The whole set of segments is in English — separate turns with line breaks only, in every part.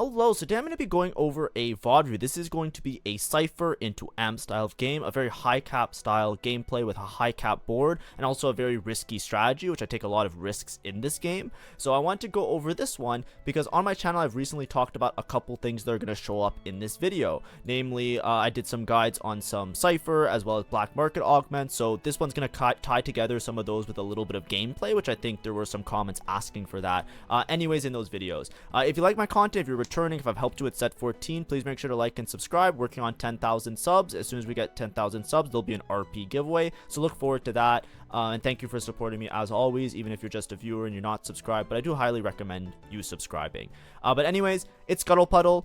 Hello, so today I'm going to be going over a VOD review. This is going to be a Cypher into AMP style of game, a very high cap style gameplay with a high cap board, and also a very risky strategy, which I take a lot of risks in this game. So I want to go over this one because on my channel I've recently talked about a couple things that are going to show up in this video. Namely, I did some guides on some Cypher as well as black market augments, so this one's going to tie together some of those with a little bit of gameplay, which I think there were some comments asking for that anyways in those videos. If you like my content, if you're returning, if I've helped you with set 14, please make sure to like and subscribe. Working on 10,000 subs. As soon as we get 10,000 subs, there'll be an RP giveaway, so look forward to that. And thank you for supporting me as always, even if you're just a viewer and you're not subscribed, but I do highly recommend you subscribing. But anyways, it's Scuttle Puddle.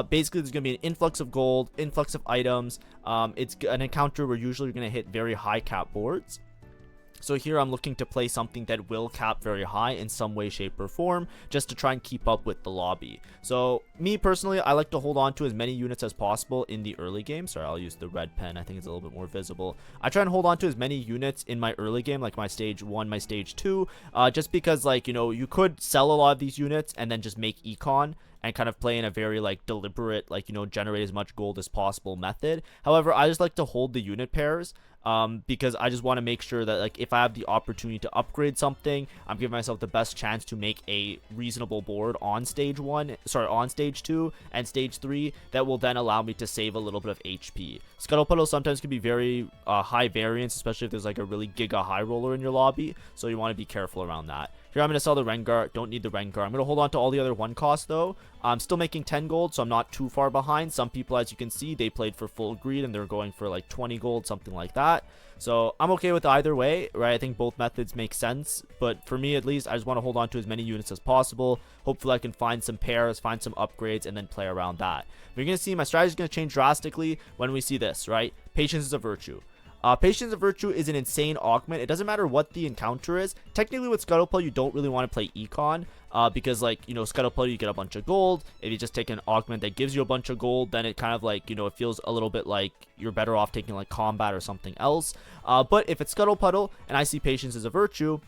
Basically there's gonna be an influx of gold, influx of items. It's an encounter where usually you're gonna hit very high cap boards. So here I'm looking to play something that will cap very high in some way, shape, or form, just to try and keep up with the lobby. So me personally, I like to hold on to as many units as possible in the early game. Sorry, I'll use the red pen. I think it's a little bit more visible. I try and hold on to as many units in my early game, like my stage 1, my stage 2, just because, like, you know, you could sell a lot of these units and then just make econ and kind of play in a very, like, deliberate, like, you know, generate as much gold as possible method. However, I just like to hold the unit pairs because I just want to make sure that, like, if I have the opportunity to upgrade something, I'm giving myself the best chance to make a reasonable board on stage 2 and stage 3 that will then allow me to save a little bit of HP. Scuttle Puddle sometimes can be very high variance, especially if there's like a really giga high roller in your lobby, so you want to be careful around that. Here I'm going to sell the Rengar, don't need the Rengar. I'm going to hold on to all the other 1 cost though. I'm still making 10 gold, so I'm not too far behind. Some people, as you can see, they played for full greed and they're going for like 20 gold, something like that. So I'm okay with either way, right? I think both methods make sense, but for me at least, I just want to hold on to as many units as possible. Hopefully I can find some pairs, find some upgrades, and then play around that. You're going to see my strategy is going to change drastically when we see this, right? Patience is a virtue. Patience of Virtue is an insane augment. It doesn't matter what the encounter is. Technically with Scuttle Puddle, you don't really want to play econ because, like, you know, Scuttle Puddle, you get a bunch of gold. If you just take an augment that gives you a bunch of gold, then it kind of, like, you know, it feels a little bit like you're better off taking like combat or something else. But if it's Scuttle Puddle and I see Patience as a virtue,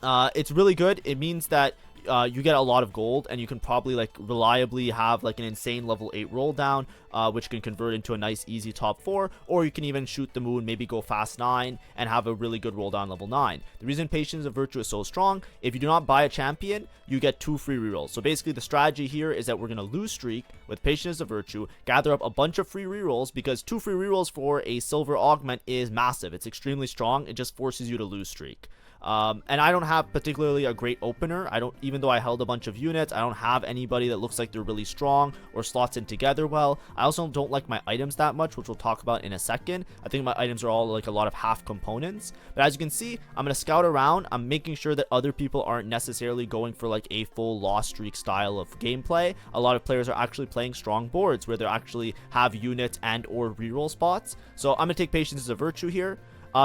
it's really good. It means that you get a lot of gold and you can probably like reliably have like an insane level 8 roll down, which can convert into a nice easy top 4, or you can even shoot the moon, maybe go fast 9 and have a really good roll down level 9. The reason Patience of Virtue is so strong, if you do not buy a champion, you get 2 free rerolls. So basically the strategy here is that we're going to lose streak with Patience of Virtue, gather up a bunch of free rerolls, because 2 free rerolls for a silver augment is massive. It's extremely strong. It just forces you to lose streak. And I don't have particularly a great opener. Even though I held a bunch of units, I don't have anybody that looks like they're really strong or slots in together well. I also don't like my items that much, which we'll talk about in a second. I think my items are all like a lot of half components. But as you can see, I'm going to scout around. I'm making sure that other people aren't necessarily going for like a full lost streak style of gameplay. A lot of players are actually playing strong boards where they actually have units and or reroll spots. So I'm going to take Patience as a virtue here.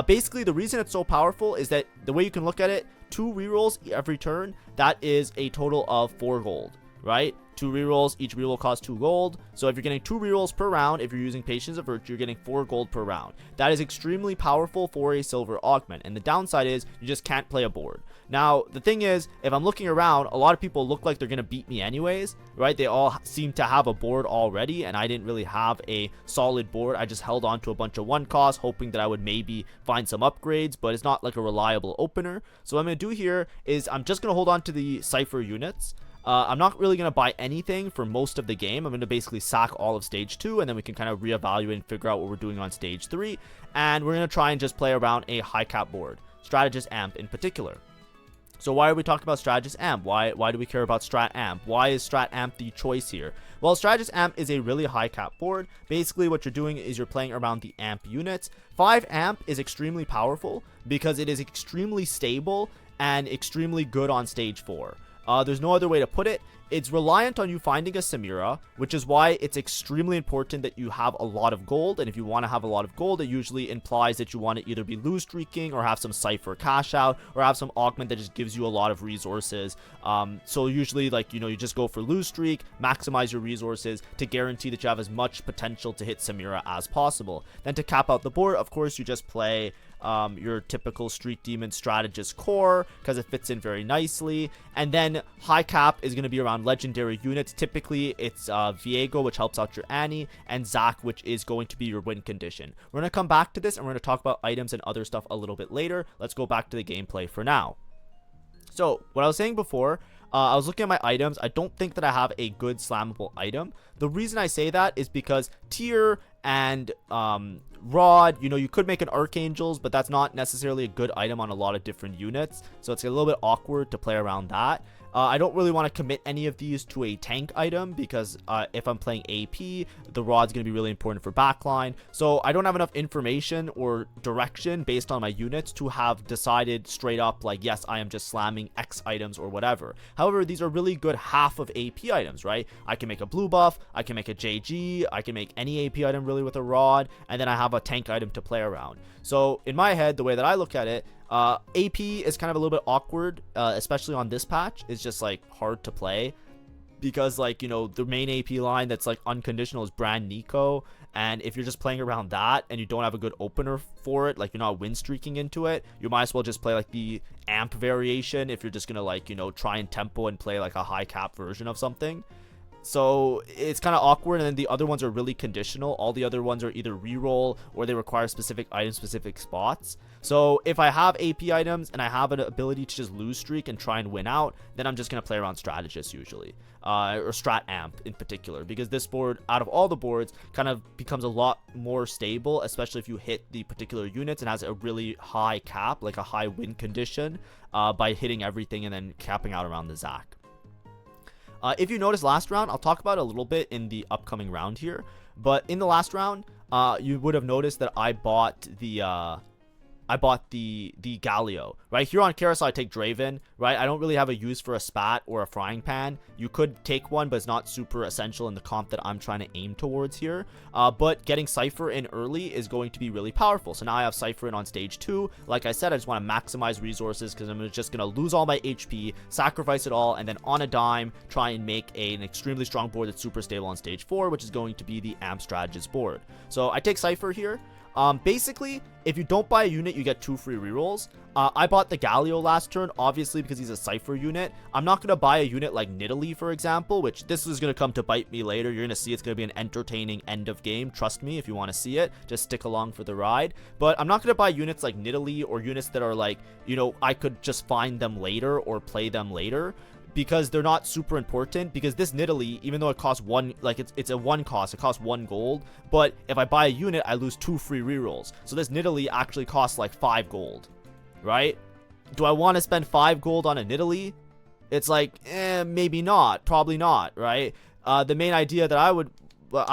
Basically, the reason it's so powerful is that the way you can look at it, 2 rerolls every turn, that is a total of 4 gold, right? 2 rerolls, each reroll costs 2 gold. So if you're getting 2 rerolls per round, if you're using Patience of Virtue, you're getting 4 gold per round. That is extremely powerful for a silver augment. And the downside is you just can't play a board. Now, the thing is, if I'm looking around, a lot of people look like they're going to beat me anyways, right? They all seem to have a board already, and I didn't really have a solid board. I just held on to a bunch of 1 cost, hoping that I would maybe find some upgrades, but it's not like a reliable opener. So what I'm going to do here is I'm just going to hold on to the Cypher units. I'm not really going to buy anything for most of the game. I'm going to basically sack all of stage 2, and then we can kind of reevaluate and figure out what we're doing on stage 3. And we're going to try and just play around a high cap board, Strategist AMP in particular. So why are we talking about Strategist AMP? Why do we care about Strat AMP? Why is Strat AMP the choice here? Well, Strategist AMP is a really high cap board. Basically, what you're doing is you're playing around the AMP units. 5 AMP is extremely powerful because it is extremely stable and extremely good on stage 4. There's no other way to put it. It's reliant on you finding a Samira, which is why it's extremely important that you have a lot of gold. And if you want to have a lot of gold, it usually implies that you want to either be lose streaking or have some Cypher cash out or have some augment that just gives you a lot of resources. So usually, like, you know, you just go for lose streak, maximize your resources to guarantee that you have as much potential to hit Samira as possible. Then to cap out the board, of course, you just play your typical Street Demon Strategist core, because it fits in very nicely. And then high cap is going to be around legendary units. Typically, it's Viego, which helps out your Annie, and Zac, which is going to be your win condition. We're going to come back to this, and we're going to talk about items and other stuff a little bit later. Let's go back to the gameplay for now. So, what I was saying before, I was looking at my items. I don't think that I have a good slammable item. The reason I say that is because tier and rod, you know, you could make an Archangels, but that's not necessarily a good item on a lot of different units. So it's a little bit awkward to play around that. I don't really want to commit any of these to a tank item because if I'm playing AP, the rod's going to be really important for backline. So I don't have enough information or direction based on my units to have decided straight up like, yes, I am just slamming X items or whatever. However, these are really good half of AP items, right? I can make a blue buff, I can make a JG, I can make any AP item really with a rod, and then I have a tank item to play around. So in my head, the way that I look at it, AP is kind of a little bit awkward, especially on this patch. It's just like hard to play because, like, you know, the main AP line that's like unconditional is Brand Nico, and if you're just playing around that and you don't have a good opener for it, like you're not win streaking into it, you might as well just play like the AMP variation if you're just gonna, like, you know, try and tempo and play like a high cap version of something. So it's kind of awkward, and then the other ones are really conditional. All the other ones are either reroll or they require specific items, specific spots. So if I have AP items and I have an ability to just lose streak and try and win out, then I'm just going to play around Strategist usually, or Strat AMP in particular, because this board, out of all the boards, kind of becomes a lot more stable, especially if you hit the particular units and has a really high cap, like a high win condition, by hitting everything and then capping out around the Zac. If you notice last round, I'll talk about it a little bit in the upcoming round here, but in the last round, you would have noticed that I bought the Galio, right? Here on Carousel, I take Draven, right? I don't really have a use for a Spat or a Frying Pan. You could take one, but it's not super essential in the comp that I'm trying to aim towards here. But getting Cypher in early is going to be really powerful. So now I have Cypher in on stage 2. Like I said, I just want to maximize resources because I'm just going to lose all my HP, sacrifice it all, and then on a dime, try and make an extremely strong board that's super stable on stage 4, which is going to be the AMP Strategist board. So I take Cypher here. Basically, if you don't buy a unit, you get 2 free rerolls. I bought the Galio last turn, obviously, because he's a Cypher unit. I'm not going to buy a unit like Nidalee, for example, which this is going to come to bite me later. You're going to see it's going to be an entertaining end of game. Trust me, if you want to see it, just stick along for the ride. But I'm not going to buy units like Nidalee or units that are like, you know, I could just find them later or play them later, because they're not super important. Because this Nidalee, even though it costs one, like it's a one cost, it costs 1 gold, but if I buy a unit, I lose 2 free rerolls. So this Nidalee actually costs like 5 gold, right? Do I want to spend 5 gold on a Nidalee? It's like, maybe not, probably not, right? The main idea that I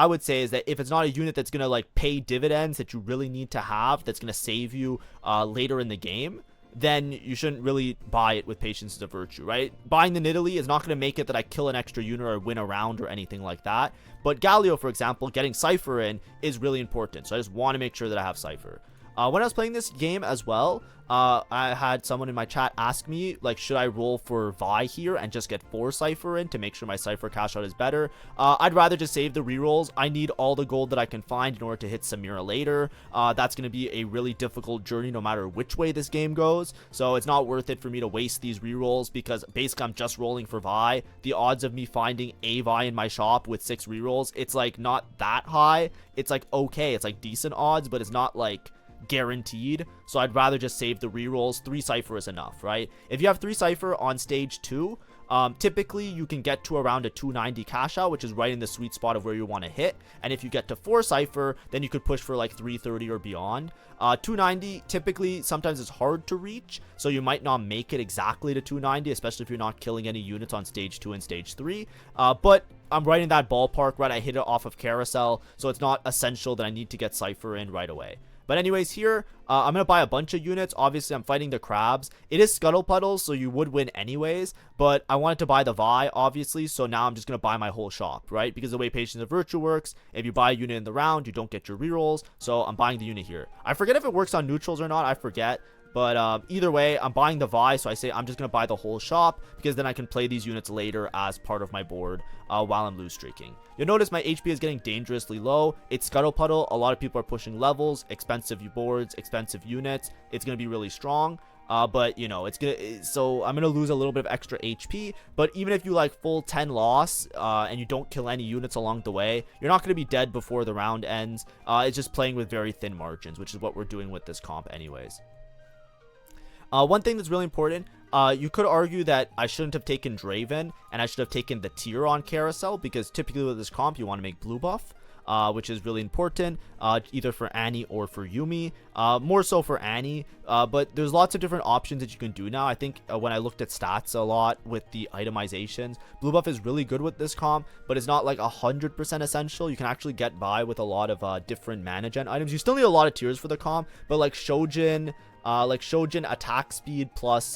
would say is that if it's not a unit that's gonna like pay dividends that you really need to have, that's gonna save you later in the game, then you shouldn't really buy it with Patience is a Virtue, right? Buying the Nidalee is not going to make it that I kill an extra unit or win a round or anything like that. But Galio, for example, getting Cypher in is really important. So I just want to make sure that I have Cypher. When I was playing this game as well, I had someone in my chat ask me, like, should I roll for Vi here and just get 4 Cypher in to make sure my Cypher cash out is better? I'd rather just save the rerolls. I need all the gold that I can find in order to hit Samira later. That's going to be a really difficult journey no matter which way this game goes. So it's not worth it for me to waste these rerolls because basically I'm just rolling for Vi. The odds of me finding a Vi in my shop with 6 rerolls, it's like not that high. It's like okay, it's like decent odds, but it's not like guaranteed. So I'd rather just save the rerolls. 3 Cypher is enough, right? If you have 3 Cypher on stage 2, typically you can get to around a 290 cash out, which is right in the sweet spot of where you want to hit. And if you get to 4 Cypher, then you could push for like 330 or beyond. 290 typically sometimes is hard to reach, so you might not make it exactly to 290, especially if you're not killing any units on stage 2 and stage 3. But I'm right in that ballpark, right? I hit it off of Carousel, so it's not essential that I need to get Cypher in right away. But anyways, here, I'm going to buy a bunch of units. Obviously, I'm fighting the crabs. It is Scuttle Puddles, so you would win anyways. But I wanted to buy the Vi, obviously, so now I'm just going to buy my whole shop, right? Because the way Patience of Virtue works, if you buy a unit in the round, you don't get your rerolls. So I'm buying the unit here. I forget if it works on neutrals or not. I forget. But either way, I'm buying the Vi, so I say I'm just going to buy the whole shop, because then I can play these units later as part of my board while I'm loose streaking. You'll notice my HP is getting dangerously low. It's Scuttle Puddle. A lot of people are pushing levels, expensive boards, expensive units. It's going to be really strong. But you know, so I'm gonna lose a little bit of extra HP, but even if you like full 10 loss and you don't kill any units along the way, you're not gonna be dead before the round ends. It's just playing with very thin margins, which is what we're doing with this comp anyways. One thing that's really important, you could argue that I shouldn't have taken Draven and I should have taken the tier on carousel, because typically with this comp you want to make blue buff, which is really important, either for Annie or for Yuumi, more so for Annie, but there's lots of different options that you can do now. I think when I looked at stats a lot with the itemizations, blue buff is really good with this comp, but it's not like 100% essential. You can actually get by with a lot of different mana gen items. You still need a lot of tiers for the comp, but like Shojin attack speed plus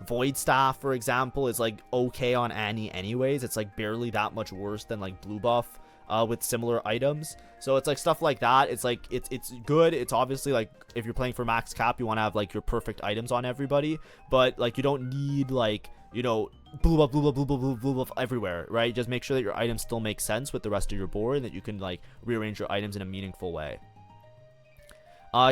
Void Staff, for example, is like okay on Annie anyways. It's like barely that much worse than like blue buff with similar items. So it's like stuff like that. It's like it's good. It's obviously like if you're playing for max cap, you want to have like your perfect items on everybody, but like you don't need like, you know, blue buff everywhere, right? Just make sure that your items still make sense with the rest of your board and that you can like rearrange your items in a meaningful way.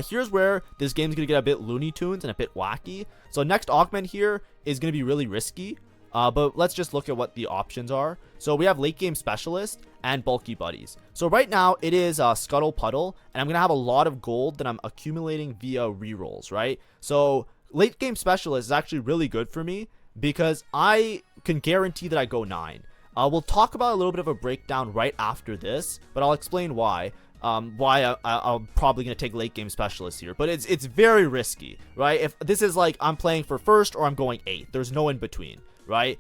Here's where this game's gonna get a bit Looney Tunes and a bit wacky. So next Augment here is gonna be really risky, but let's just look at what the options are. So we have late game specialist and bulky buddies. So right now it is Scuttle Puddle, and I'm gonna have a lot of gold that I'm accumulating via rerolls, right? So late game specialist is actually really good for me because I can guarantee that I go 9. We'll talk about a little bit of a breakdown right after this, but I'll explain why. I'm probably going to take late game specialist here, but it's very risky, right? If this is like I'm playing for first or I'm going 8th, there's no in between, right?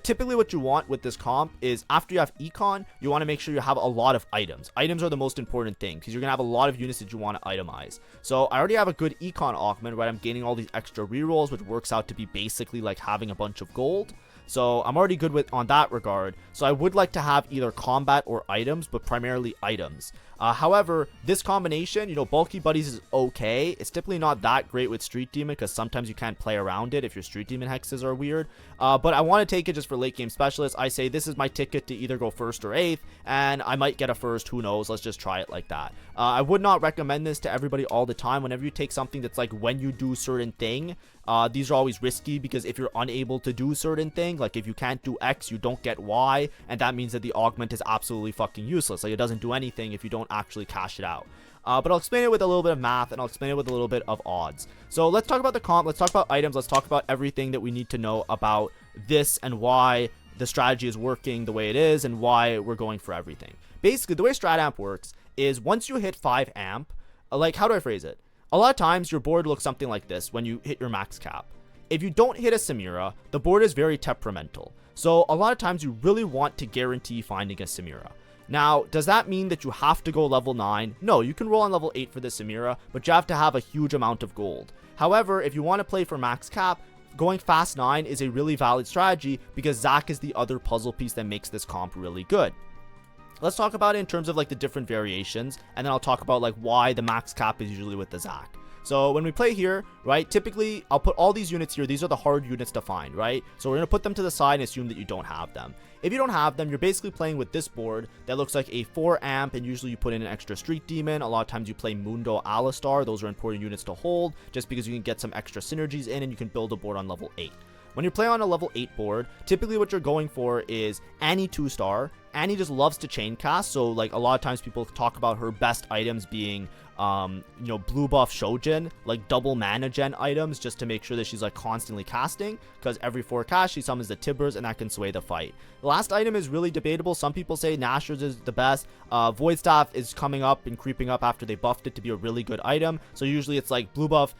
Typically what you want with this comp is after you have econ, you want to make sure you have a lot of items. Items are the most important thing because you're going to have a lot of units that you want to itemize. So I already have a good econ augment, right? I'm gaining all these extra rerolls, which works out to be basically like having a bunch of gold. So I'm already good on that regard. So I would like to have either combat or items, but primarily items. However, this combination, you know, bulky buddies is okay. It's typically not that great with street demon because sometimes you can't play around it if your street demon hexes are weird. But I want to take it just for late game specialist. I say this is my ticket to either go first or 8th, and I might get a first. Who knows? Let's just try it like that. I would not recommend this to everybody all the time. Whenever you take something that's like when you do certain thing, these are always risky because if you're unable to do certain thing, like if you can't do X, you don't get Y, and that means that the augment is absolutely fucking useless. Like it doesn't do anything if you don't actually cash it out. But I'll explain it with a little bit of math, and I'll explain it with a little bit of odds. So let's talk about the comp, let's talk about items, let's talk about everything that we need to know about this and why the strategy is working the way it is and why we're going for everything. Basically, the way Strat Amp works is once you hit 5 amp, like how do I phrase it? A lot of times your board looks something like this when you hit your max cap. If you don't hit a Samira, the board is very temperamental. So a lot of times you really want to guarantee finding a Samira. Now, does that mean that you have to go level 9? No, you can roll on level 8 for the Samira, but you have to have a huge amount of gold. However, if you want to play for max cap, going fast 9 is a really valid strategy because Zac is the other puzzle piece that makes this comp really good. Let's talk about it in terms of like the different variations, and then I'll talk about like why the max cap is usually with the Zac. So when we play here, right, typically I'll put all these units here. These are the hard units to find, right? So we're going to put them to the side and assume that you don't have them. If you don't have them, you're basically playing with this board that looks like a 4 amp, and usually you put in an extra street demon. A lot of times you play Mundo Alistar. Those are important units to hold just because you can get some extra synergies in and you can build a board on level 8. When you play on a level 8 board, typically what you're going for is Annie 2-star. Annie just loves to chain cast, so like a lot of times people talk about her best items being you know, blue buff Shojin, like double mana gen items, just to make sure that she's like constantly casting, because every 4 cast she summons the Tibbers and that can sway the fight. The last item is really debatable. Some people say Nashor's is the best. Void Staff is coming up and creeping up after they buffed it to be a really good item, so usually it's like blue buff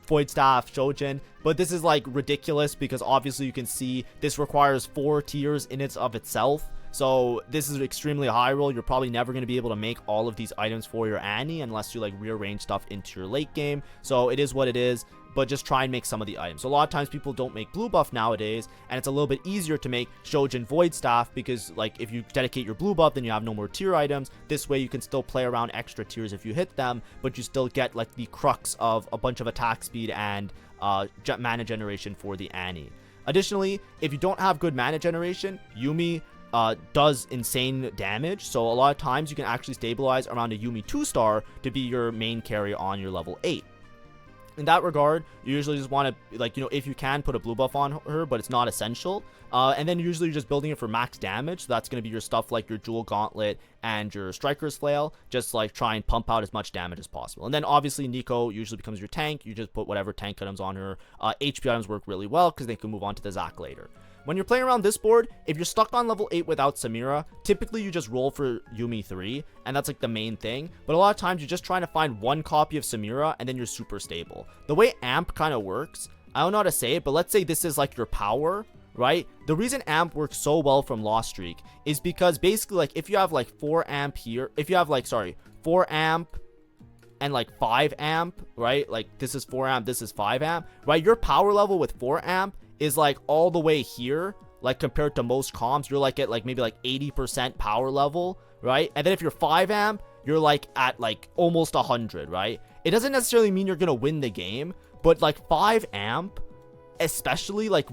Void Staff, Shojin, but this is like ridiculous because obviously you can see this requires 4 tiers in its of itself. So this is extremely high roll. You're probably never going to be able to make all of these items for your Annie unless you like rearrange stuff into your late game. So it is what it is. but just try and make some of the items. So a lot of times people don't make blue buff nowadays, and it's a little bit easier to make Shojin Void Staff, because like if you dedicate your blue buff, then you have no more tier items. This way you can still play around extra tiers if you hit them, but you still get like the crux of a bunch of attack speed and mana generation for the Annie. Additionally, if you don't have good mana generation, Yuumi does insane damage, so a lot of times you can actually stabilize around a Yuumi 2-star to be your main carry on your level 8. In that regard, you usually just want to, like, you know, if you can, put a blue buff on her, but it's not essential. And then usually you're just building it for max damage, so that's going to be your stuff like your Jewel Gauntlet and your Striker's Flail, just like try and pump out as much damage as possible. And then obviously Nico usually becomes your tank. You just put whatever tank items on her. HP items work really well because they can move on to the Zac later. When you're playing around this board, if you're stuck on level 8 without Samira, typically you just roll for Yuumi 3, and that's like the main thing. But a lot of times you're just trying to find one copy of Samira, and then you're super stable. The way AMP kind of works, I don't know how to say it, but let's say this is like your power, right? The reason AMP works so well from Lost Streak is because basically, like, if you have like 4 AMP here, if you have like, 4 AMP and like 5 AMP, right? Like this is 4 AMP, this is 5 AMP, right? Your power level with 4 AMP is like all the way here, like compared to most comps, you're like at like maybe like 80% power level, right? And then if you're 5 AMP, you're like at like almost 100, right? It doesn't necessarily mean you're gonna win the game, but like 5 AMP, especially like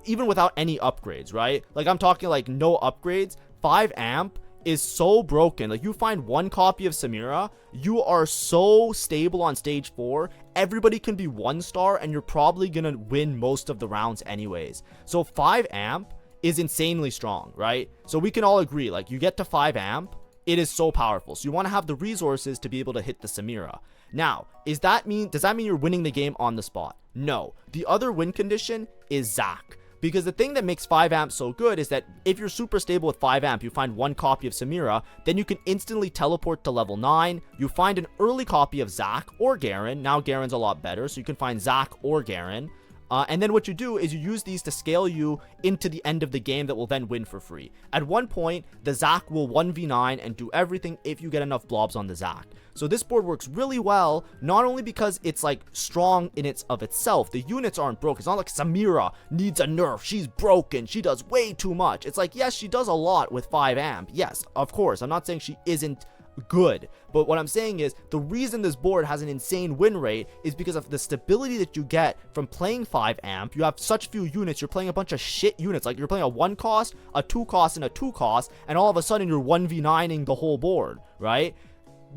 even without any upgrades, right? Like I'm talking like no upgrades, 5 AMP is so broken. Like you find one copy of Samira, you are so stable on stage 4, everybody can be 1-star and you're probably gonna win most of the rounds anyways. So 5 AMP is insanely strong, right? So we can all agree, like you get to 5 AMP, it is so powerful. So you want to have the resources to be able to hit the Samira. Now, does that mean you're winning the game on the spot? No. The other win condition is Zac. Because the thing that makes 5 AMP so good is that if you're super stable with 5 AMP, you find one copy of Samira, then you can instantly teleport to level 9. You find an early copy of Zac or Garen. Now Garen's a lot better, so you can find Zac or Garen. And then what you do is you use these to scale you into the end of the game that will then win for free. At one point, the Zac will 1v9 and do everything if you get enough blobs on the Zac. So this board works really well, not only because it's like strong in of itself, the units aren't broken. It's not like Samira needs a nerf, she's broken, she does way too much. It's like, yes, she does a lot with 5 AMP. Yes, of course, I'm not saying she isn't good, but what I'm saying is the reason this board has an insane win rate is because of the stability that you get from playing 5 AMP. You have such few units, you're playing a bunch of shit units, like you're playing a 1 cost, a 2 cost, and a 2 cost, and all of a sudden you're 1v9ing the whole board, right?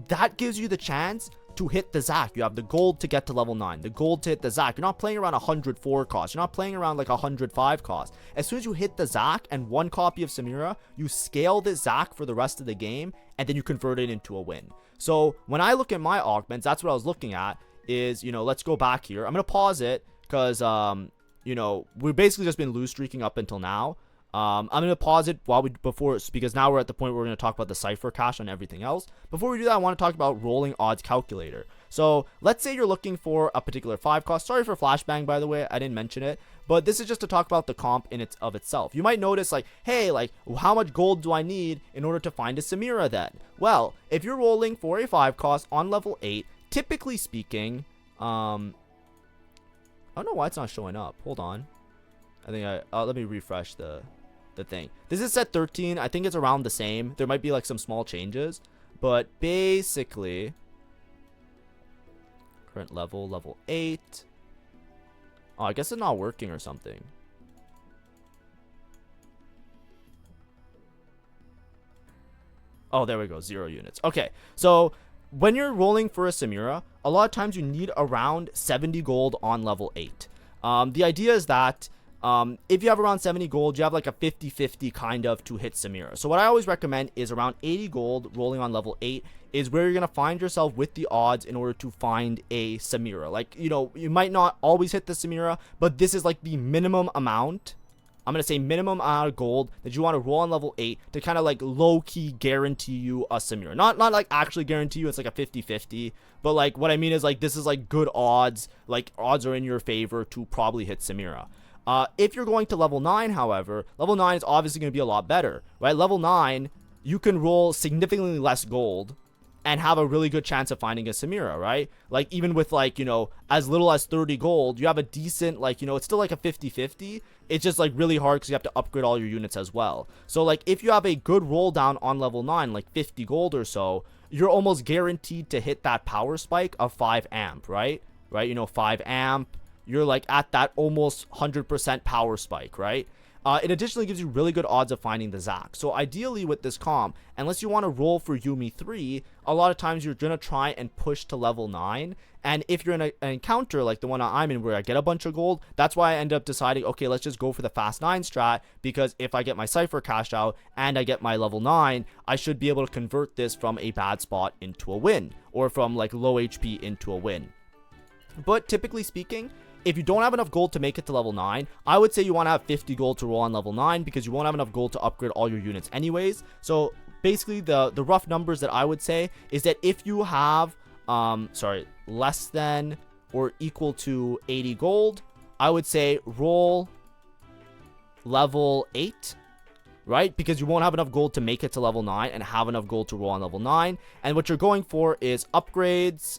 That gives you the chance to hit the Zac. You have the gold to get to level 9, the gold to hit the Zac. You're not playing around 104 cost. You're not playing around like 105 cost. As soon as you hit the Zac and one copy of Samira, you scale the Zac for the rest of the game, and then you convert it into a win. So when I look at my augments, that's what I was looking at is, you know, let's go back here. I'm going to pause it because, you know, we've basically just been lose streaking up until now. I'm going to pause it because now we're at the point where we're going to talk about the Cypher cache and everything else. Before we do that, I want to talk about rolling odds calculator. So let's say you're looking for a particular 5 cost. Sorry for flashbang, by the way, I didn't mention it, but this is just to talk about the comp in itself. You might notice like, hey, like how much gold do I need in order to find a Samira then? Well, if you're rolling for a 5 cost on level 8, typically speaking, I don't know why it's not showing up. Hold on. I think let me refresh the thing. This is set 13. I think it's around the same. There might be like some small changes, but basically current level 8. Oh, I guess it's not working or something. Oh, there we go. 0 units. Okay, so when you're rolling for a Samira, a lot of times you need around 70 gold on level 8. The idea is that if you have around 70 gold, you have like a 50-50 kind of to hit Samira. So what I always recommend is around 80 gold rolling on level 8 is where you're going to find yourself with the odds in order to find a Samira. Like, you know, you might not always hit the Samira, but this is like the minimum amount. I'm going to say minimum amount of gold that you want to roll on level 8 to kind of like low-key guarantee you a Samira. Not like actually guarantee you, it's like a 50-50, but like what I mean is like this is like good odds, like odds are in your favor to probably hit Samira. If you're going to level 9, however, level 9 is obviously going to be a lot better, right? Level 9, you can roll significantly less gold, and have a really good chance of finding a Samira, right? Like, even with, like, you know, as little as 30 gold, you have a decent, like, you know, it's still like a 50-50. It's just, like, really hard because you have to upgrade all your units as well. So, like, if you have a good roll down on level 9, like 50 gold or so, you're almost guaranteed to hit that power spike of 5 amp, right? Right? You know, 5 amp, you're, like, at that almost 100% power spike, right? It additionally gives you really good odds of finding the Zac. So ideally with this comp, unless you want to roll for Yuumi 3, a lot of times you're going to try and push to level 9. And if you're in an encounter like the one I'm in where I get a bunch of gold, that's why I end up deciding, okay, let's just go for the fast 9 strat, because if I get my Cypher cashed out and I get my level 9, I should be able to convert this from a bad spot into a win, or from like low HP into a win. But typically speaking, if you don't have enough gold to make it to level 9, I would say you want to have 50 gold to roll on level 9, because you won't have enough gold to upgrade all your units anyways. So basically the rough numbers that I would say is that if you have less than or equal to 80 gold, I would say roll level 8, right? Because you won't have enough gold to make it to level 9 and have enough gold to roll on level 9. And what you're going for is upgrades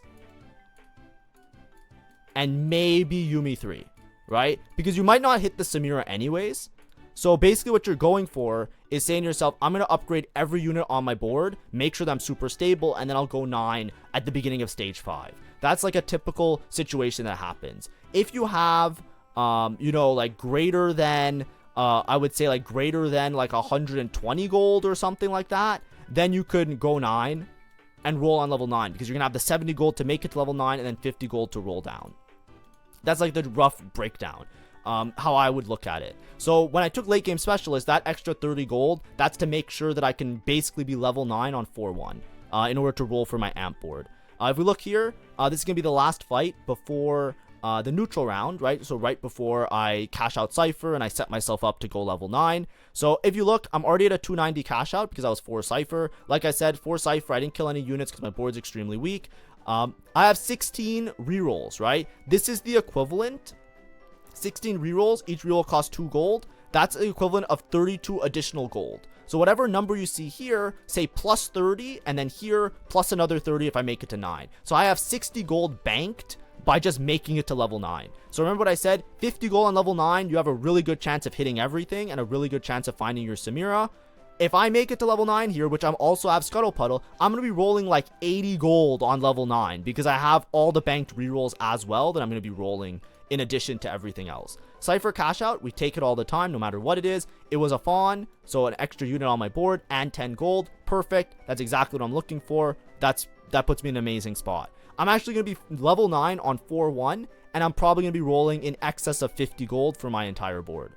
and maybe Yuumi 3, right? Because you might not hit the Samira anyways. So basically what you're going for is saying to yourself, I'm going to upgrade every unit on my board, make sure that I'm super stable, and then I'll go 9 at the beginning of stage 5. That's like a typical situation that happens. If you have, you know, like greater than, I would say like greater than like 120 gold or something like that, then you could go 9 and roll on level 9, because you're going to have the 70 gold to make it to level 9 and then 50 gold to roll down. That's like the rough breakdown, how I would look at it. So when I took late game specialist, that extra 30 gold, that's to make sure that I can basically be level 9 on 4-1 in order to roll for my AMP board. If we look here, this is going to be the last fight before the neutral round, right? So right before I cash out Cypher and I set myself up to go level 9. So if you look, I'm already at a 290 cash out because I was 4 Cypher. Like I said, 4 Cypher, I didn't kill any units because my board's extremely weak. I have 16 rerolls, right? This is the equivalent. 16 rerolls, each reroll costs 2 gold. That's the equivalent of 32 additional gold. So whatever number you see here, say plus 30, and then here plus another 30 if I make it to 9. So I have 60 gold banked by just making it to level 9. So remember what I said, 50 gold on level 9, you have a really good chance of hitting everything and a really good chance of finding your Samira. If I make it to level 9 here, which I'm also have Scuttle Puddle, I'm going to be rolling like 80 gold on level 9 because I have all the banked rerolls as well that I'm going to be rolling in addition to everything else. Cypher cash out, we take it all the time, no matter what it is. It was a fawn, so an extra unit on my board and 10 gold. Perfect. That's exactly what I'm looking for. That puts me in an amazing spot. I'm actually going to be level 9 on 4-1, and I'm probably going to be rolling in excess of 50 gold for my entire board.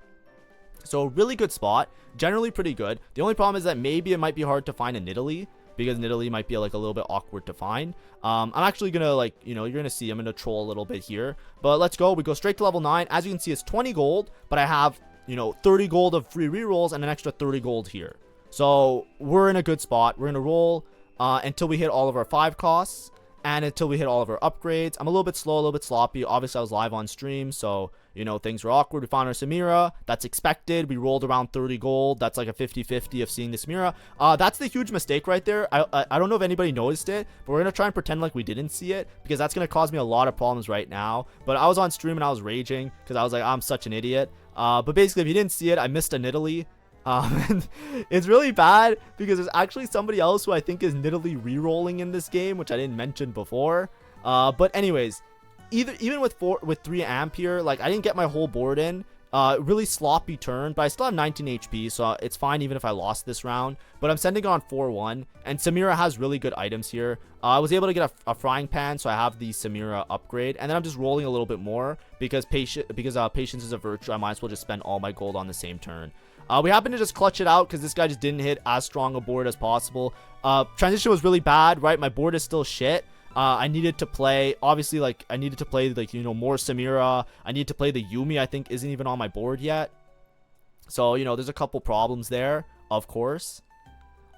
So really good spot, generally pretty good. The only problem is that maybe it might be hard to find a Nidalee, because Nidalee might be like a little bit awkward to find. I'm actually gonna, like, you know, you're gonna see I'm gonna troll a little bit here, but let's go. We go straight to level 9. As you can see, it's 20 gold, but I have, you know, 30 gold of free rerolls and an extra 30 gold here. So we're in a good spot. We're gonna roll until we hit all of our 5 costs and until we hit all of our upgrades. I'm a little bit slow, a little bit sloppy. Obviously I was live on stream, so you know, things were awkward. We found our Samira. That's expected. We rolled around 30 gold. That's like a 50-50 of seeing the Samira. That's the huge mistake right there. I don't know if anybody noticed it, but we're going to try and pretend like we didn't see it, because that's going to cause me a lot of problems right now. But I was on stream and I was raging because I was like, I'm such an idiot. But basically, if you didn't see it, I missed a Nidalee. And it's really bad because there's actually somebody else who I think is Nidalee rerolling in this game, which I didn't mention before. But anyways, even with 3 amp here, like I didn't get my whole board in. Really sloppy turn, but I still have 19 HP, so it's fine even if I lost this round. But I'm sending it on 4-1, and Samira has really good items here. I was able to get a frying pan, so I have the Samira upgrade, and then I'm just rolling a little bit more because patience is a virtue. I might as well just spend all my gold on the same turn. We happened to just clutch it out because this guy just didn't hit as strong a board as possible. Transition was really bad, right? My board is still shit. I needed to play, obviously, like, I needed to play, like, you know, more Samira. I need to play the Yuumi, I think, isn't even on my board yet. So, you know, there's a couple problems there, of course.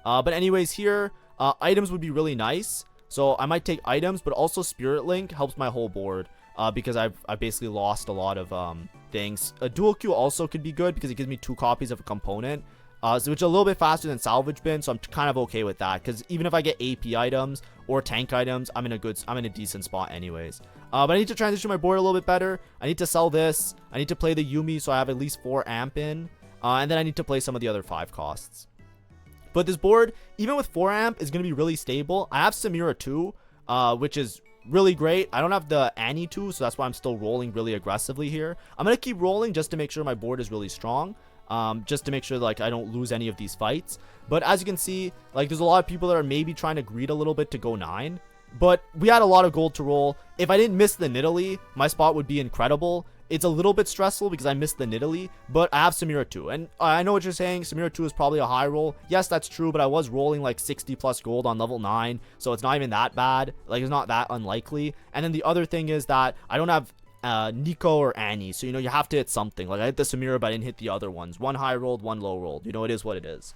But anyways, here, items would be really nice. So I might take items, but also Spirit Link helps my whole board. Because I basically lost a lot of things. A dual Q also could be good because it gives me 2 copies of a component. which is a little bit faster than salvage bin, so I'm kind of okay with that, because even if I get AP items or tank items, I'm in a decent spot anyways. But I need to transition my board a little bit better. I need to sell this. I need to play the Yumi, so I have at least 4 amp in, and then I need to play some of the other 5 costs. But this board, even with 4 amp, is going to be really stable. I have Samira too, which is really great. I don't have the Annie 2, so that's why I'm still rolling really aggressively here. I'm going to keep rolling just to make sure my board is really strong. Just to make sure like I don't lose any of these fights. But as you can see, like there's a lot of people that are maybe trying to greed a little bit to go 9. But we had a lot of gold to roll. If I didn't miss the Nidalee, my spot would be incredible. It's a little bit stressful because I missed the Nidalee, but I have Samira 2. And I know what you're saying. Samira 2 is probably a high roll. Yes, that's true, but I was rolling like 60 plus gold on level 9, so it's not even that bad. Like, it's not that unlikely. And then the other thing is that I don't have Nico or Annie, so you have to hit something. Like, I hit the Samira, but I didn't hit the other ones. 1 high rolled, 1 low rolled. It is what it is.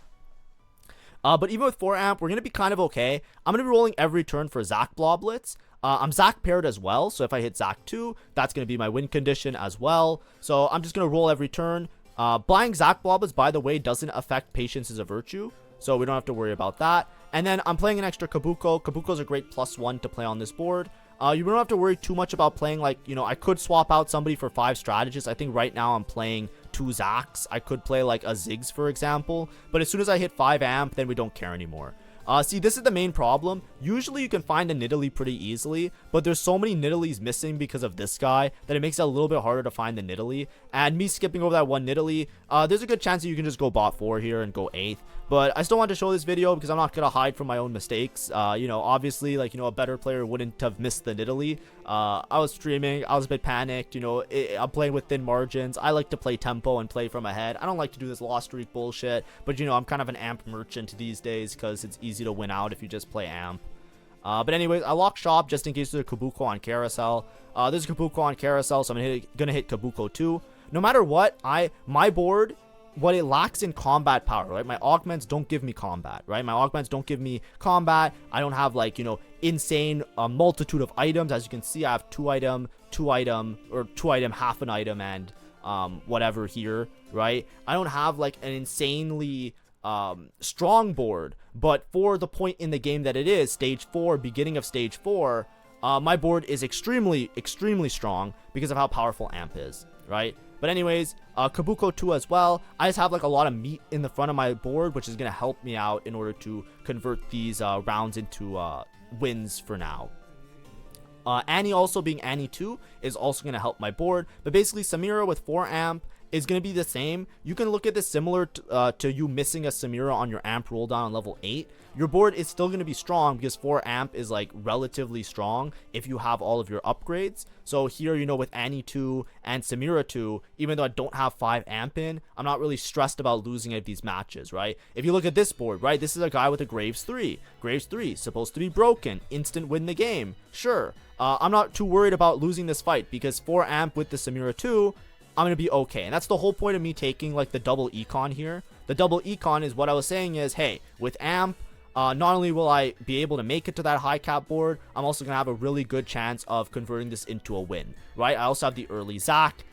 But even with 4 amp, we're going to be kind of okay. I'm going to be rolling every turn for Zac Bloblets. I'm Zac paired as well, so if I hit Zac 2, that's going to be my win condition as well. So I'm just going to roll every turn. Buying Zac Bloblets, by the way, doesn't affect Patience is a Virtue, so we don't have to worry about that. And then I'm playing an extra Kabuko. Kabuko's a great +1 to play on this board. You don't have to worry too much about playing, like, I could swap out somebody for 5 strategists. I think right now I'm playing 2 Zacs. I could play like a Ziggs, for example. But as soon as I hit 5 amp, then we don't care anymore. See, this is the main problem. Usually you can find a Nidalee pretty easily, but there's so many Nidalees missing because of this guy that it makes it a little bit harder to find the Nidalee. And me skipping over that 1 Nidalee, there's a good chance that you can just go bot 4 here and go 8th. But I still want to show this video because I'm not going to hide from my own mistakes. Obviously, like, a better player wouldn't have missed the Nidalee. I was streaming. I was a bit panicked. I'm playing with thin margins. I like to play tempo and play from ahead. I don't like to do this lost streak bullshit. But, I'm kind of an amp merchant these days because it's easy to win out if you just play amp. But anyways, I locked shop just in case there's a Kabuko on carousel. There's a Kabuko on carousel, so I'm gonna hit Kabuko too. No matter what, my board, what it lacks in combat power, right? My augments don't give me combat, right? My augments don't give me combat. I don't have like, insane multitude of items. As you can see, I have 2 item, half an item, and whatever here, right? I don't have like an insanely strong board, but for the point in the game that it is, stage 4, beginning of stage 4, my board is extremely strong because of how powerful amp is, right? But anyways, Kabuko 2 as well. I just have like a lot of meat in the front of my board, which is going to help me out in order to convert these rounds into wins for now. Annie also being Annie 2 is also going to help my board. But basically, Samira with 4 amp is going to be the same. You can look at this similar to you missing a Samira on your amp roll down on level 8. Your board is still going to be strong because 4 amp is like relatively strong if you have all of your upgrades. So here, with Annie 2 and Samira 2, even though I don't have 5 amp in, I'm not really stressed about losing at these matches, right? If you look at this board, right, this is a guy with a Graves 3. Graves 3, supposed to be broken. Instant win the game. Sure. I'm not too worried about losing this fight because 4 amp with the Samira 2, I'm going to be okay. And that's the whole point of me taking like the double econ here. The double econ is what I was saying is, hey, with amp, not only will I be able to make it to that high cap board, I'm also going to have a really good chance of converting this into a win, right? I also have the early Zac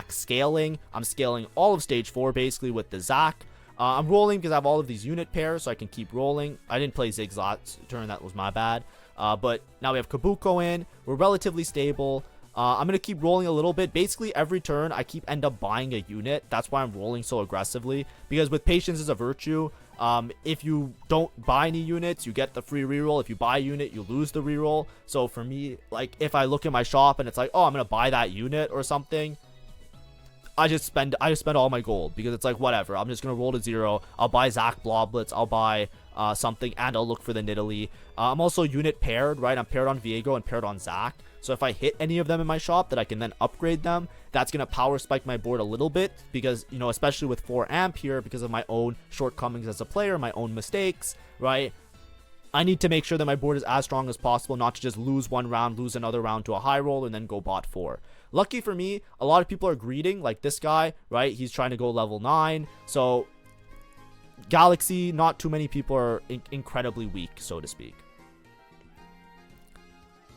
scaling. I'm scaling all of stage 4 basically with the Zac. I'm rolling because I have all of these unit pairs, so I can keep rolling. I didn't play Ziggs last turn, that was my bad. But now we have Kabuko in. We're relatively stable. I'm going to keep rolling a little bit. Basically, every turn, I end up buying a unit. That's why I'm rolling so aggressively. Because with Patience is a Virtue, if you don't buy any units, you get the free reroll. If you buy a unit, you lose the reroll. So for me, like, if I look at my shop and it's like, oh, I'm going to buy that unit or something, I just spend all my gold because it's like, whatever. I'm just going to roll to 0. I'll buy Zac Bloblets. I'll buy something, and I'll look for the Nidalee. I'm also unit paired, right? I'm paired on Viego and paired on Zac. So if I hit any of them in my shop that I can then upgrade them, that's going to power spike my board a little bit because, especially with 4 amp here, because of my own shortcomings as a player, my own mistakes, right? I need to make sure that my board is as strong as possible, not to just lose one round, lose another round to a high roll, and then go bot 4. Lucky for me, a lot of people are greeting, like this guy, right? He's trying to go level 9. So Galaxy, not too many people are incredibly weak, so to speak.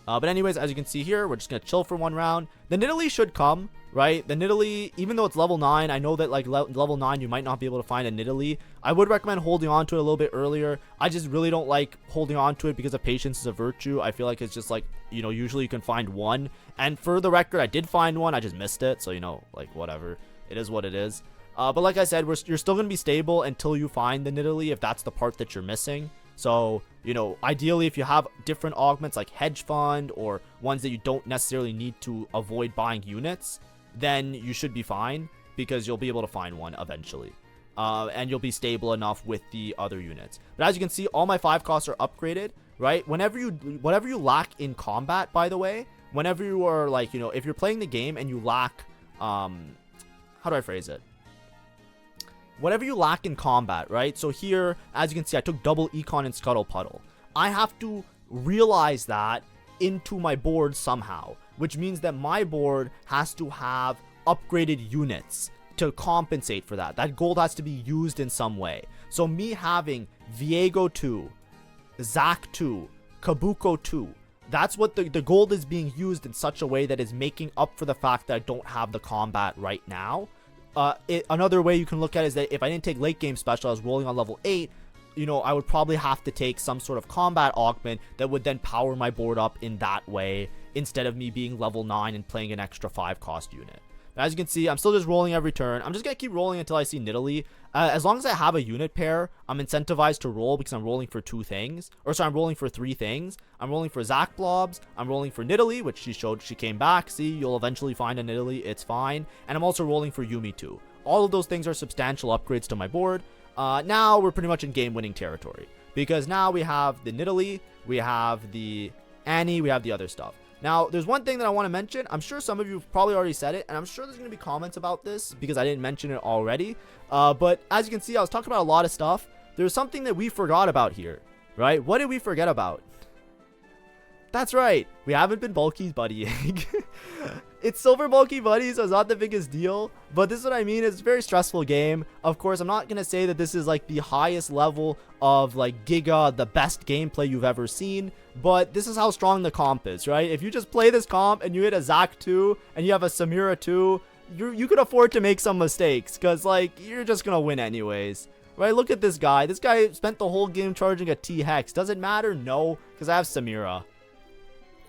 But anyways, as you can see here, we're just going to chill for 1 round. The Nidalee should come, right? The Nidalee, even though it's level 9, I know that like level 9 you might not be able to find a Nidalee. I would recommend holding on to it a little bit earlier. I just really don't like holding on to it because of patience is a virtue. I feel like it's just like, you know, usually you can find one. And for the record, I did find one. I just missed it. So, you know, like whatever. It is what it is. But like I said, you're still going to be stable until you find the Nidalee if that's the part that you're missing. So, you know, ideally if you have different augments like hedge fund or ones that you don't necessarily need to avoid buying units, then you should be fine because you'll be able to find one eventually. And you'll be stable enough with the other units. But as you can see, all my 5 costs are upgraded, right? Whatever you lack in combat, by the way, whenever you are like, you know, if you're playing the game and you lack, how do I phrase it? Whatever you lack in combat, right? So here, as you can see, I took double econ and scuttle puddle. I have to realize that into my board somehow, which means that my board has to have upgraded units to compensate for that. That gold has to be used in some way. So me having Viego 2, Zac 2, Kabuko 2, that's what the gold is being used in such a way that is making up for the fact that I don't have the combat right now. Another way you can look at it is that if I didn't take late game special, I was rolling on level 8, you know, I would probably have to take some sort of combat augment that would then power my board up in that way instead of me being level 9 and playing an extra 5 cost unit. But as you can see, I'm still just rolling every turn. I'm just going to keep rolling until I see Nidalee. As long as I have a unit pair, I'm incentivized to roll because I'm rolling for 2 things. Or sorry, I'm rolling for 3 things. I'm rolling for Zac blobs. I'm rolling for Nidalee, which she showed she came back. See, you'll eventually find a Nidalee. It's fine. And I'm also rolling for Yuumi too. All of those things are substantial upgrades to my board. Now we're pretty much in game-winning territory. Because now we have the Nidalee, we have the Annie, we have the other stuff. Now, there's one thing that I want to mention. I'm sure some of you have probably already said it, and I'm sure there's going to be comments about this because I didn't mention it already. But as you can see, I was talking about a lot of stuff. There's something that we forgot about here, right? What did we forget about? That's right. We haven't been bulky buddying. It's silver bulky buddy, so it's not the biggest deal. But this is what I mean. It's a very stressful game. Of course, I'm not going to say that this is like the highest level of like Giga, the best gameplay you've ever seen. But this is how strong the comp is, right? If you just play this comp and you hit a Zac 2 and you have a Samira 2, you could afford to make some mistakes because like you're just going to win anyways. Right? Look at this guy. This guy spent the whole game charging a T-Hex. Does it matter? No, because I have Samira.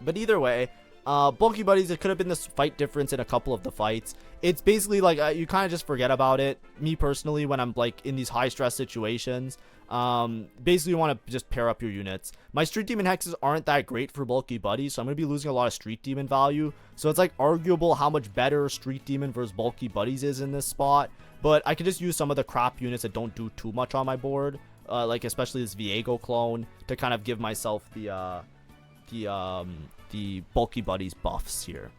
But either way, bulky buddies, it could have been this fight difference in a couple of the fights. It's basically like you kind of just forget about it. Me personally, when I'm like in these high stress situations, basically you want to just pair up your units. My street demon hexes aren't that great for bulky buddies, so I'm going to be losing a lot of street demon value. So it's like arguable how much better street demon versus bulky buddies is in this spot. But I can just use some of the crap units that don't do too much on my board, like especially this Viego clone, to kind of give myself the bulky buddies buffs here.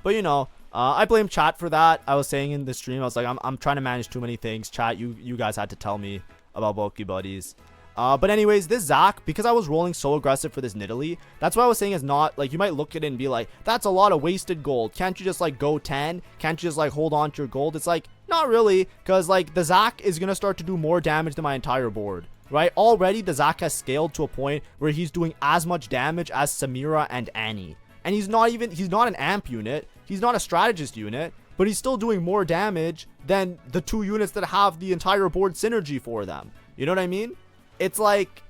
But you know, I blame chat for that. I was saying in the stream, I was like, I'm trying to manage too many things. Chat, you guys had to tell me about bulky buddies. But anyways, this Zac, because I was rolling so aggressive for this Nidalee, that's what I was saying is not, like, you might look at it and be like, that's a lot of wasted gold. Can't you just, like, go 10? Can't you just, like, hold on to your gold? It's like, not really, because, like, the Zac is going to start to do more damage than my entire board. Right? Already, the Zac has scaled to a point where he's doing as much damage as Samira and Annie. And he's not an AMP unit. He's not a strategist unit. But he's still doing more damage than the 2 units that have the entire board synergy for them. You know what I mean? It's like,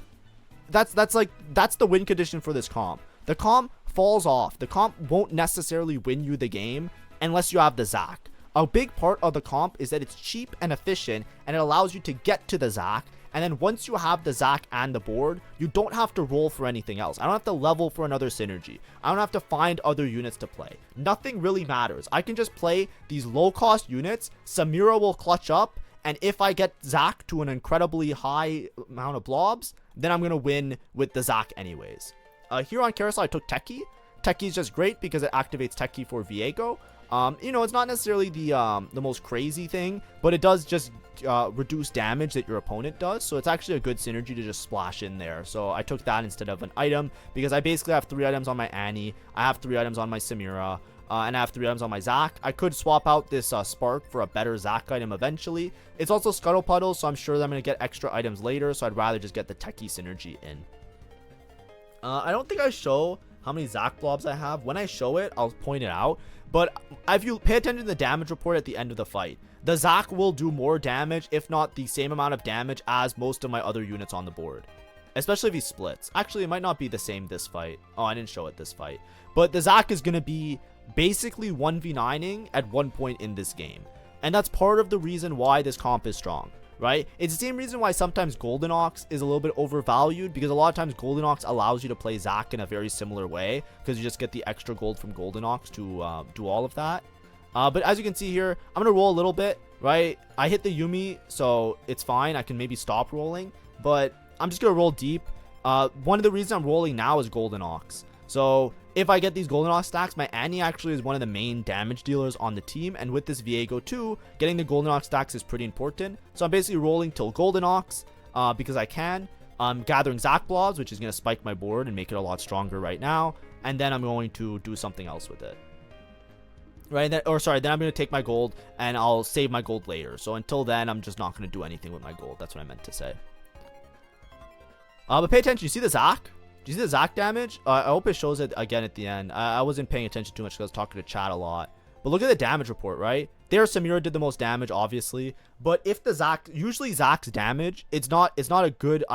that's the win condition for this comp. The comp falls off. The comp won't necessarily win you the game unless you have the Zac. A big part of the comp is that it's cheap and efficient, and it allows you to get to the Zac. And then once you have the Zac and the board, you don't have to roll for anything else. I don't have to level for another synergy. I don't have to find other units to play. Nothing really matters. I can just play these low cost units. Samira will clutch up. And if I get Zac to an incredibly high amount of blobs, then I'm going to win with the Zac anyways. Here on Carousel, I took Techie. Techie is just great because it activates Techie for Viego. You know, it's not necessarily the most crazy thing, but it does just reduce damage that your opponent does. So it's actually a good synergy to just splash in there. So I took that instead of an item because I basically have 3 items on my Annie. I have 3 items on my Samira. And I have 3 items on my Zac. I could swap out this Spark for a better Zac item eventually. It's also Scuttle Puddle, so I'm sure that I'm going to get extra items later. So I'd rather just get the Techie synergy in. I don't think I show how many Zac blobs I have. When I show it, I'll point it out. But if you pay attention to the damage report at the end of the fight, the Zac will do more damage, if not the same amount of damage as most of my other units on the board. Especially if he splits. Actually, it might not be the same this fight. Oh, I didn't show it this fight. But the Zac is going to be basically 1v9ing at one point in this game. And that's part of the reason why this comp is strong, right? It's the same reason why sometimes Golden Ox is a little bit overvalued, because a lot of times Golden Ox allows you to play Zac in a very similar way, because you just get the extra gold from Golden Ox to do all of that. But as you can see here, I'm going to roll a little bit, right? I hit the Yuumi, so it's fine. I can maybe stop rolling, but I'm just going to roll deep. One of the reasons I'm rolling now is Golden Ox. So if I get these Golden Ox stacks, my Annie actually is one of the main damage dealers on the team. And with this Viego too, getting the Golden Ox stacks is pretty important. So I'm basically rolling till Golden Ox because I can. I'm gathering Zac blobs, which is going to spike my board and make it a lot stronger right now. And then I'm going to do something else with it. Right, then I'm going to take my gold and I'll save my gold later. So until then, I'm just not going to do anything with my gold. That's what I meant to say. But pay attention. You see the Zac? Do you see the Zac damage? I hope it shows it again at the end. I wasn't paying attention too much because I was talking to chat a lot. But look at the damage report, right? There, Samira did the most damage, obviously. But if the Zac, usually Zac's damage, it's not a good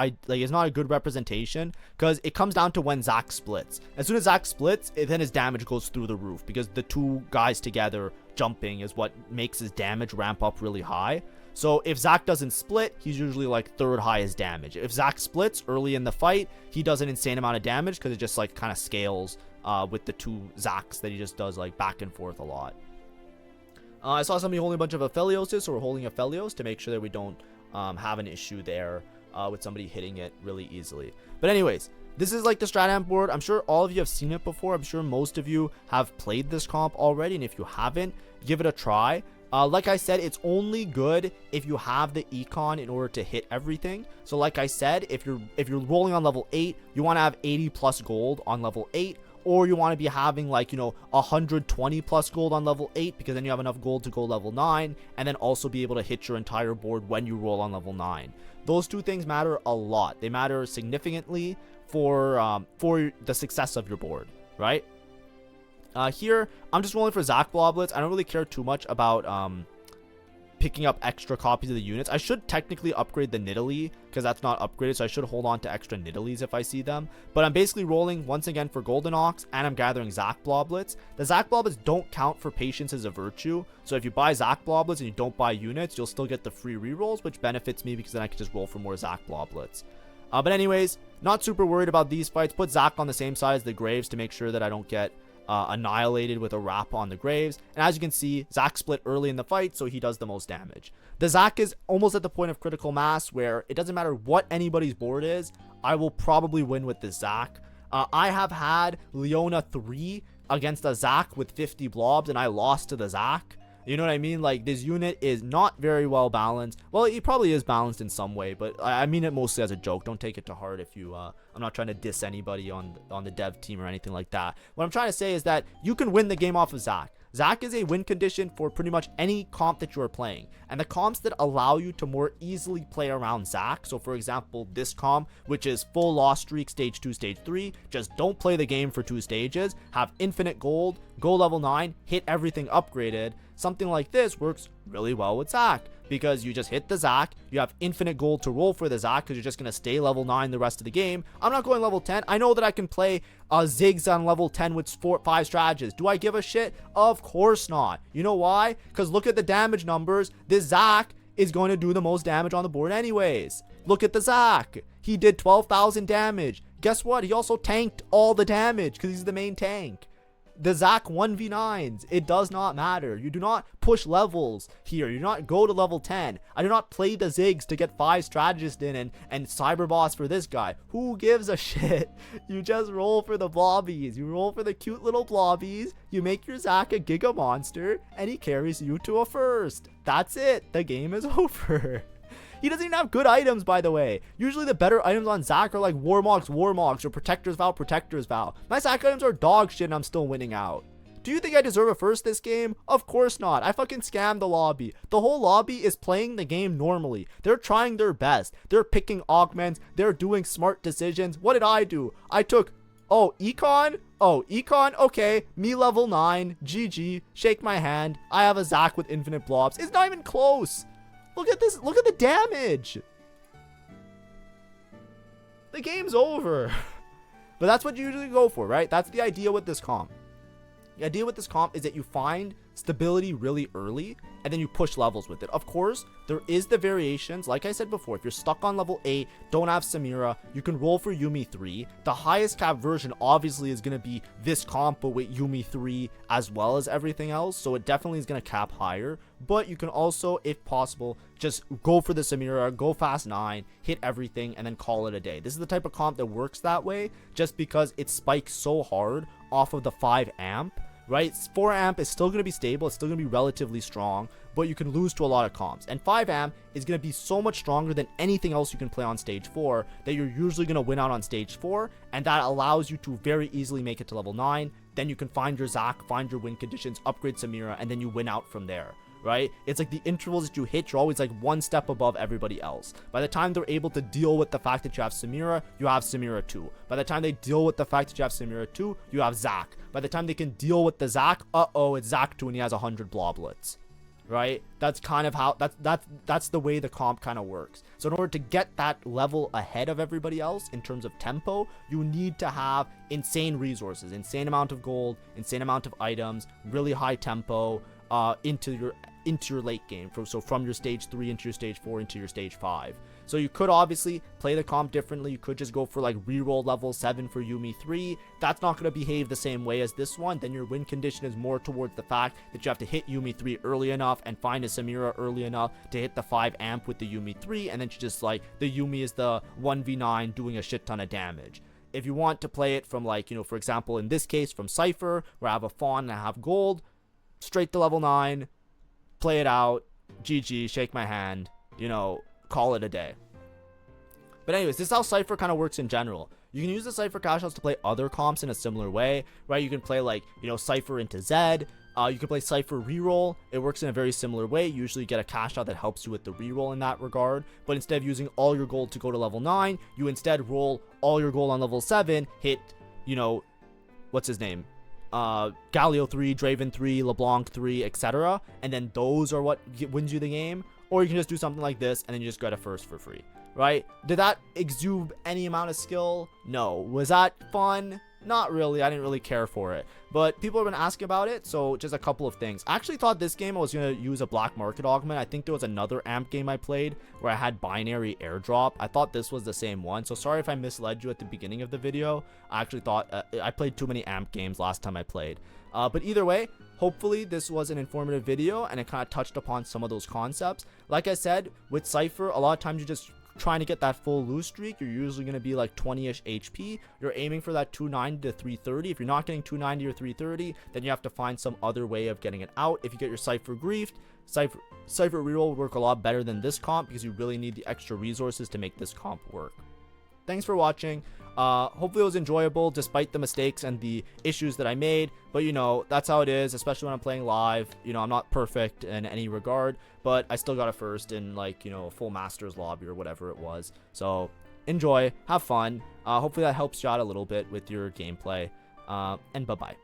representation, because it comes down to when Zac splits. As soon as Zac splits, then his damage goes through the roof, because the two guys together jumping is what makes his damage ramp up really high. So if Zac doesn't split, he's usually like third highest damage. If Zac splits early in the fight, he does an insane amount of damage because it just like kind of scales with the two Zacs that he just does like back and forth a lot. I saw somebody holding a bunch of Aphelioses, so we're holding Aphelios to make sure that we don't have an issue there with somebody hitting it really easily. But anyways, this is like the Strat Amp board. I'm sure all of you have seen it before. I'm sure most of you have played this comp already, and if you haven't, give it a try. Like I said, it's only good if you have the econ in order to hit everything. So like I said, if you're rolling on level 8, you want to have 80 plus gold on level 8, or you want to be having like, 120 plus gold on level 8, because then you have enough gold to go level 9, and then also be able to hit your entire board when you roll on level 9. Those two things matter a lot. They matter significantly for the success of your board, right? Here, I'm just rolling for Zac bloblets. I don't really care too much about picking up extra copies of the units. I should technically upgrade the Nidalee, because that's not upgraded, so I should hold on to extra Nidalees if I see them. But I'm basically rolling, once again, for Golden Ox, and I'm gathering Zac bloblets. The Zac bloblets don't count for Patience as a virtue, so if you buy Zac bloblets and you don't buy units, you'll still get the free rerolls, which benefits me because then I can just roll for more Zac bloblets. But anyways, not super worried about these fights. Put Zac on the same side as the Graves to make sure that I don't get annihilated with a wrap on the Graves. And as you can see, Zac split early in the fight, so he does the most damage. The Zac is almost at the point of critical mass where it doesn't matter what anybody's board is, I will probably win with this Zac. I have had Leona 3 against a Zac with 50 blobs, and I lost to the Zac. You know what I mean? Like, this unit is not very well balanced. Well, it probably is balanced in some way, but I mean it mostly as a joke. Don't take it to heart if you, I'm not trying to diss anybody on the dev team or anything like that. What I'm trying to say is that you can win the game off of Zac. Zac is a win condition for pretty much any comp that you are playing. And the comps that allow you to more easily play around Zac, so for example, this comp, which is full loss streak, stage 2, stage 3, just don't play the game for 2 stages, have infinite gold, go level 9, hit everything upgraded. Something like this works really well with Zac, because you just hit the Zac, you have infinite gold to roll for the Zac because you're just going to stay level 9 the rest of the game. I'm not going level 10. I know that I can play Ziggs on level 10 with 5 strategies. Do I give a shit? Of course not. You know why? Because look at the damage numbers. This Zac is going to do the most damage on the board anyways. Look at the Zac. He did 12,000 damage. Guess what? He also tanked all the damage because he's the main tank. The Zac 1v9s, it does not matter. You do not push levels here. You do not go to level 10. I do not play the Ziggs to get 5 strategists in and cyber boss for this guy. Who gives a shit? You just roll for the blobbies. You roll for the cute little blobbies. You make your Zac a giga monster, and he carries you to a first. That's it. The game is over. He doesn't even have good items, by the way. Usually the better items on Zac are like Warmogs, or Protector's Vow. My Zac items are dog shit and I'm still winning out. Do you think I deserve a first this game? Of course not. I fucking scammed the lobby. The whole lobby is playing the game normally. They're trying their best. They're picking augments. They're doing smart decisions. What did I do? I took Oh, econ? Oh, econ? Okay. Me level 9. GG. Shake my hand. I have a Zac with infinite blobs. It's not even close. Look at this. Look at the damage. The game's over. But that's what you usually go for, right? That's the idea with this comp. The idea with this comp is that you find stability really early and then you push levels with it. Of course, there is the variations. Like I said before, if you're stuck on level 8, don't have Samira, you can roll for Yuumi 3. The highest cap version obviously is going to be this comp, but with Yuumi 3 as well as everything else. So it definitely is going to cap higher. But you can also, if possible, just go for the Samira, go fast 9, hit everything, and then call it a day. This is the type of comp that works that way just because it spikes so hard off of the 5 amp. Right, 4 amp is still going to be stable, it's still going to be relatively strong, but you can lose to a lot of comps. And 5 amp is going to be so much stronger than anything else you can play on stage 4 that you're usually going to win out on stage 4, and that allows you to very easily make it to level 9. Then you can find your Zac, find your win conditions, upgrade Samira, and then you win out from there. Right, it's like the intervals that you hit, you're always like one step above everybody else. By the time they're able to deal with the fact that you have Samira 2. By the time they deal with the fact that you have Samira 2, you have Zac. By the time they can deal with the Zac, it's Zac 2 and he has 100 bloblets. Right, that's kind of how that's the way the comp kind of works. So in order to get that level ahead of everybody else in terms of tempo, you need to have insane resources, insane amount of gold, insane amount of items, really high tempo into your late game, from your stage 3 into your stage 4 into your stage 5. So you could obviously play the comp differently. You could just go for like reroll level 7 for Yuumi 3. That's not going to behave the same way as this one. Then your win condition is more towards the fact that you have to hit Yuumi 3 early enough and find a Samira early enough to hit the 5 amp with the Yuumi 3, and then just like the Yuumi is the 1v9 doing a shit ton of damage. If you want to play it from like, for example, in this case from Cypher, where I have a fawn and I have gold, straight to level 9, play it out, GG, shake my hand, call it a day. But anyways, this is how Cypher kind of works in general. You can use the Cypher cash outs to play other comps in a similar way, right? You can play like, Cypher into Zed. You can play Cypher reroll. It works in a very similar way. You usually get a cash out that helps you with the reroll in that regard. But instead of using all your gold to go to level 9, you instead roll all your gold on level 7, hit, what's his name? Galio 3, Draven 3, LeBlanc 3, etc. And then those are what wins you the game. Or you can just do something like this and then you just get a first for free, right? Did that exude any amount of skill? No. Was that fun? Not really. I didn't really care for it. But people have been asking about it, so just a couple of things. I actually thought this game I was going to use a black market augment. I think there was another AMP game I played where I had binary airdrop. I thought this was the same one, so sorry if I misled you at the beginning of the video. I actually thought I played too many AMP games last time I played. But either way, hopefully this was an informative video and it kind of touched upon some of those concepts. Like I said, with Cypher, a lot of times you just trying to get that full lose streak. You're usually going to be like 20-ish HP. You're aiming for that 290 to 330. If you're not getting 290 or 330, then you have to find some other way of getting it out. If you get your Cypher griefed, Cypher reroll will work a lot better than this comp because you really need the extra resources to make this comp work. Thanks for watching. Hopefully it was enjoyable despite the mistakes and the issues that I made, but that's how it is, especially when I'm playing live. I'm not perfect in any regard, but I still got a first in like a full masters lobby or whatever it was. So enjoy, have fun. Hopefully that helps you out a little bit with your gameplay, and bye bye.